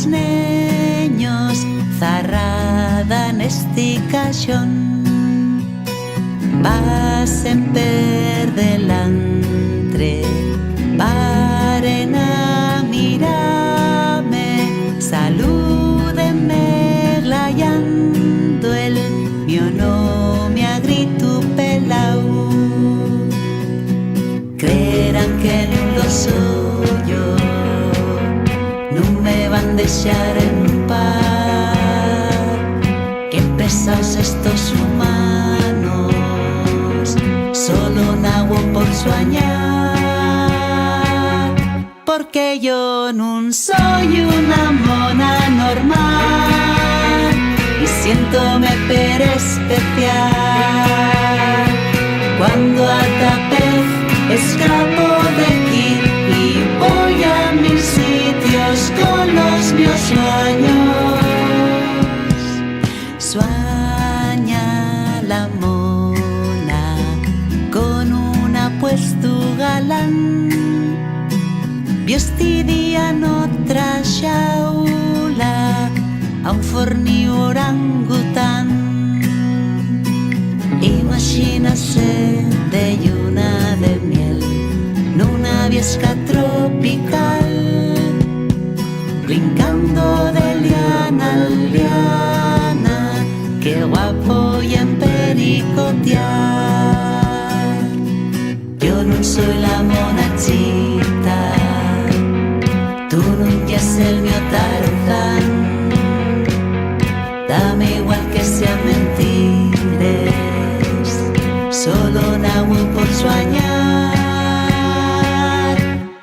os neños zarrada neste caixón. Pasen per delantre, paren a mirame, salúdenme glayando el mio nome a grito pelau. Creerán que non lo soy yo, non me van deixar en paz. Que pesaos estos humanos, solo nago por soñar. Porque yo non soy una mona normal y siéntome per especial. Cuando atapez escapo de aquí y voy a mis sitios con los míos sueños. Sueña la mona con un apuesto galán. Vio este día en otra jaula a un fornido orangután. Imagínase de luna de miel nuna viesca tropical, brincando de liana a liana, qué guapo y en pericotear. Yo no soy la monachita, tú no eres el mío Tarzán. Dame igual que sean mentiras, solo nago por soñar.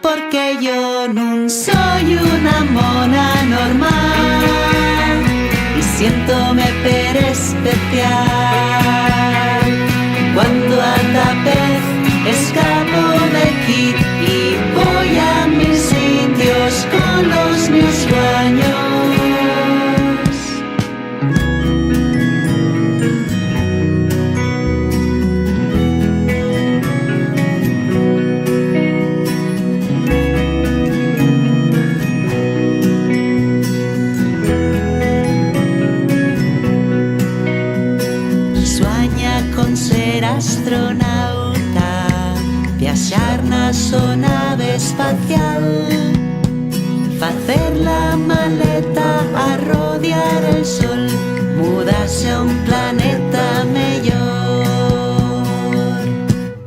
Porque yo no soy una mona normal y siéntome per especial. Cuando atapez escapo de aquí y voy a mis sitios con los míos sueños. Astronauta, viaxar na súa nave espacial, facer la maleta a rodear el sol, mudarse a un planeta mellor.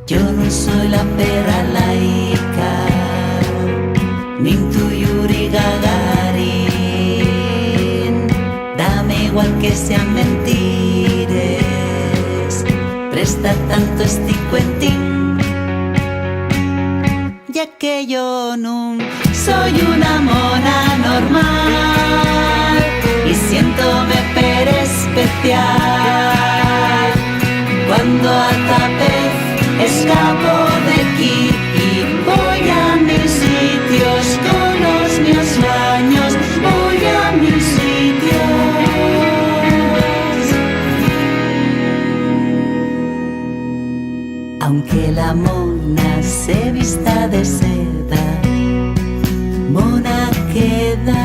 Yo non soy la perra laica, nin tu Yuri Gagarin. Dame igual que sean mentiras, presta tanto este cuentín, ya que yo no soy una mona normal y siéntome per especial. Cuando atapez escapo de aquí y voy a mis sitios con los míos sueños, voy a mis sitios. Aunque la mona se vista de seda, mona queda.